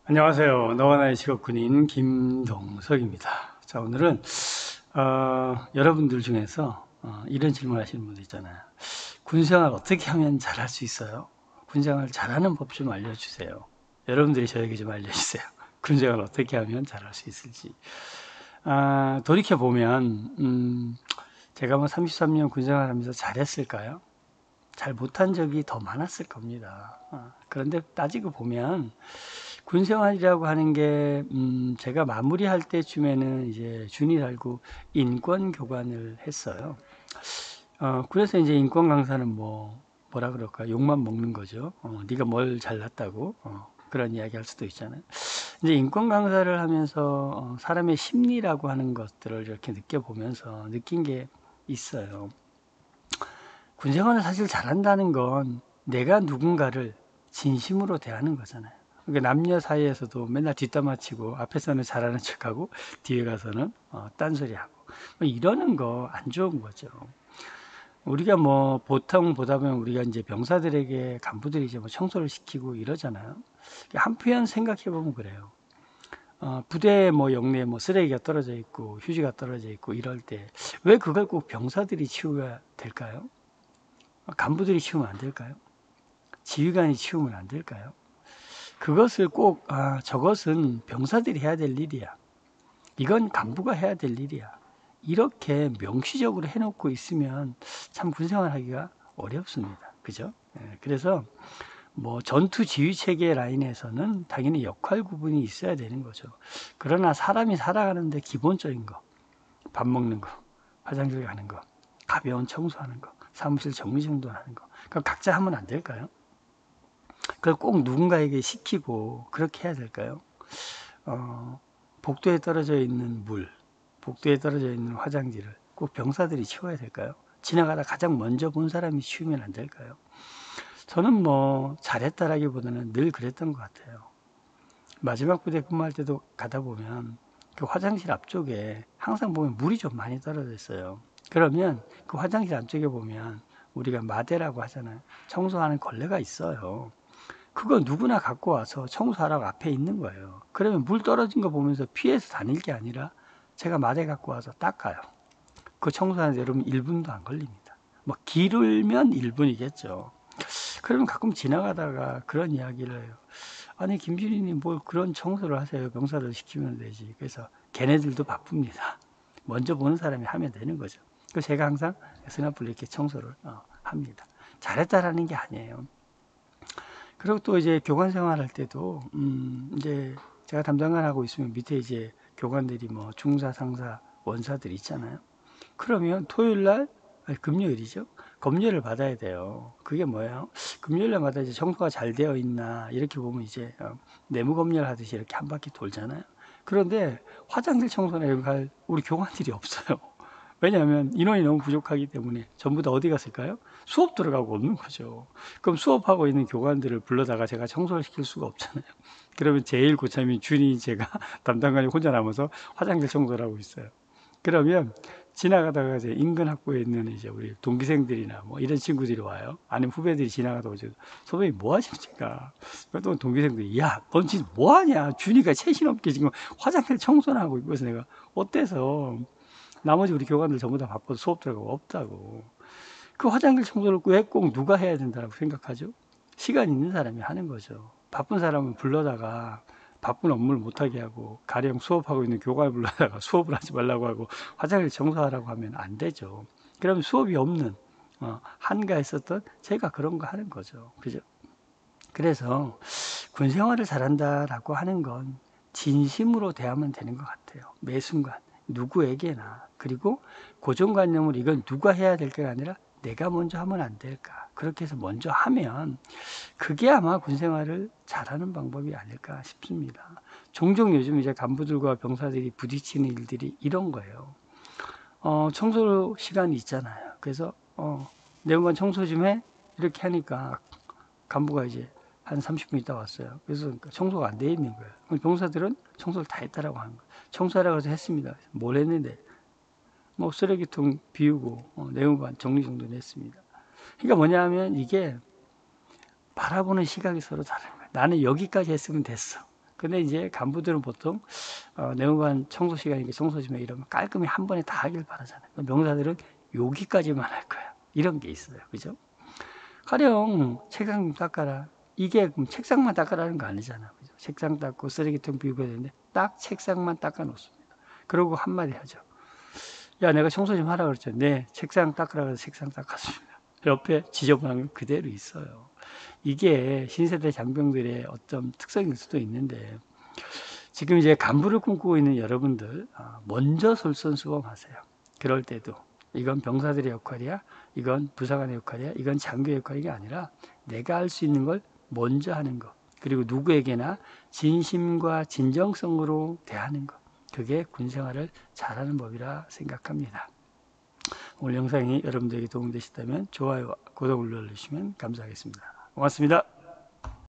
안녕하세요. 너와 나의 직업군인 김동석입니다. 자, 오늘은 여러분들 중에서 이런 질문 하시는 분들 있잖아요. 군생활 어떻게 하면 잘할 수 있어요? 군생활 잘하는 법 좀 알려주세요. 여러분들이 저에게 좀 알려주세요. 군생활 어떻게 하면 잘할 수 있을지. 돌이켜보면 제가 뭐 33년 군생활 하면서 잘했을까요? 잘 못한 적이 더 많았을 겁니다. 그런데 따지고 보면 군 생활이라고 하는 게 제가 마무리할 때쯤에는 이제 준이 달고 인권 교관을 했어요. 그래서 이제 인권 강사는 뭐라 그럴까 욕만 먹는 거죠. 네가 뭘 잘났다고 그런 이야기 할 수도 있잖아요. 이제 인권 강사를 하면서 사람의 심리라고 하는 것들을 이렇게 느껴보면서 느낀 게 있어요. 군 생활을 사실 잘한다는 건 내가 누군가를 진심으로 대하는 거잖아요. 그러니까 남녀 사이에서도 맨날 뒷담화치고 앞에서는 잘하는 척하고 뒤에 가서는 딴소리하고 뭐 이러는 거 안 좋은 거죠. 우리가 뭐 보통 보다 보면 우리가 이제 병사들에게 간부들이 이제 뭐 청소를 시키고 이러잖아요. 한편 생각해 보면 그래요. 부대에 뭐 영내에 뭐 쓰레기가 떨어져 있고 휴지가 떨어져 있고 이럴 때 왜 그걸 꼭 병사들이 치워야 될까요? 간부들이 치우면 안 될까요? 지휘관이 치우면 안 될까요? 그것을 꼭 저것은 병사들이 해야 될 일이야. 이건 간부가 해야 될 일이야. 이렇게 명시적으로 해놓고 있으면 참 군생활하기가 어렵습니다. 그죠? 그래서 뭐 전투 지휘 체계 라인에서는 당연히 역할 구분이 있어야 되는 거죠. 그러나 사람이 살아가는데 기본적인 거, 밥 먹는 거, 화장실 가는 거, 가벼운 청소하는 거, 사무실 정리정돈하는 거, 그럼 각자 하면 안 될까요? 그걸 꼭 누군가에게 시키고 그렇게 해야 될까요? 복도에 떨어져 있는 물, 복도에 떨어져 있는 화장지를 꼭 병사들이 치워야 될까요? 지나가다 가장 먼저 본 사람이 치우면 안 될까요? 저는 뭐 잘했다라기보다는 늘 그랬던 것 같아요. 마지막 부대 근무할 때도 가다 보면 그 화장실 앞쪽에 항상 보면 물이 좀 많이 떨어져 있어요. 그러면 그 화장실 안쪽에 보면 우리가 마대라고 하잖아요. 청소하는 걸레가 있어요. 그거 누구나 갖고 와서 청소하라고 앞에 있는 거예요. 그러면 물 떨어진 거 보면서 피해서 다닐 게 아니라 제가 마대 갖고 와서 닦아요. 그 청소하는데 여러분 1분도 안 걸립니다. 뭐 길으면 1분이겠죠. 그러면 가끔 지나가다가 그런 이야기를 해요. 아니 김준희님 뭘 그런 청소를 하세요. 병사를 시키면 되지. 그래서 걔네들도 바쁩니다. 먼저 보는 사람이 하면 되는 거죠. 그래서 제가 항상 스냅을 이렇게 청소를 합니다. 잘했다라는 게 아니에요. 그리고 또 이제 교관 생활할 때도 이제 제가 담당관 하고 있으면 밑에 이제 교관들이 뭐 중사, 상사, 원사들이 있잖아요. 그러면 토요일 날 금요일이죠. 검열을 받아야 돼요. 그게 뭐예요? 금요일 날마다 이제 청소가 잘 되어 있나 이렇게 보면 이제 내무 검열 하듯이 이렇게 한 바퀴 돌잖아요. 그런데 화장실 청소나 이런 걸 우리 교관들이 없어요. 왜냐하면 인원이 너무 부족하기 때문에 전부 다 어디 갔을까요? 수업 들어가고 없는 거죠. 그럼 수업하고 있는 교관들을 불러다가 제가 청소를 시킬 수가 없잖아요. 그러면 제일 고참인 준이 제가 담당관이 혼자 남아서 화장실 청소를 하고 있어요. 그러면 지나가다가 이제 인근 학부에 있는 이제 우리 동기생들이나 뭐 이런 친구들이 와요. 아니면 후배들이 지나가다 오죠. 선배님 뭐 하십니까? 또 동기생들이 야, 넌 지금 뭐 하냐? 준이가 채신 없게 지금 화장실 청소나 하고 있고 해서 내가 어때서 나머지 우리 교관들 전부 다 바빠서 수업 들어가고 없다고. 그 화장실 청소를 왜 꼭 누가 해야 된다고 생각하죠? 시간 있는 사람이 하는 거죠. 바쁜 사람은 불러다가 바쁜 업무를 못하게 하고 가령 수업하고 있는 교관을 불러다가 수업을 하지 말라고 하고 화장실 청소하라고 하면 안 되죠. 그러면 수업이 없는 한가했었던 제가 그런 거 하는 거죠. 그죠? 그래서 군 생활을 잘한다라고 하는 건 진심으로 대하면 되는 것 같아요. 매 순간 누구에게나. 그리고 고정관념을 이건 누가 해야 될 게 아니라 내가 먼저 하면 안 될까. 그렇게 해서 먼저 하면 그게 아마 군 생활을 잘하는 방법이 아닐까 싶습니다. 종종 요즘 이제 간부들과 병사들이 부딪히는 일들이 이런 거예요. 청소 시간이 있잖아요. 그래서 내무관 청소 좀 해? 이렇게 하니까 간부가 이제 한 30분 있다 왔어요. 그래서 청소가 안 돼 있는 거예요. 병사들은 청소를 다 했다라고 하는 거예요. 청소하라고 해서 했습니다. 뭘 했는데 뭐 쓰레기통 비우고 내무반 정리정돈 했습니다. 그러니까 뭐냐면 이게 바라보는 시각이 서로 다른 거예요. 나는 여기까지 했으면 됐어. 근데 이제 간부들은 보통 내무관 청소 시간이니까 청소 좀 해 이러면 깔끔히 한 번에 다 하길 바라잖아요. 명사들은 여기까지만 할 거야. 이런 게 있어요. 그죠? 가령 책상 좀 닦아라. 이게 그럼 책상만 닦아라는 거 아니잖아. 그죠? 책상 닦고 쓰레기통 비우고 되는데 딱 책상만 닦아 놓습니다. 그러고 한마디 하죠. 야, 내가 청소 좀 하라 그랬죠. 네, 책상 닦으라 그래서 책상 닦았습니다. 옆에 지저분한 건 그대로 있어요. 이게 신세대 장병들의 어떤 특성일 수도 있는데 지금 이제 간부를 꿈꾸고 있는 여러분들 먼저 솔선수범하세요. 그럴 때도 이건 병사들의 역할이야, 이건 부사관의 역할이야, 이건 장교의 역할이 아니라 내가 할 수 있는 걸 먼저 하는 것, 그리고 누구에게나 진심과 진정성으로 대하는 것, 그게 군생활을 잘하는 법이라 생각합니다. 오늘 영상이 여러분들에게 도움되셨다면 좋아요와 구독을 눌러주시면 감사하겠습니다. 고맙습니다.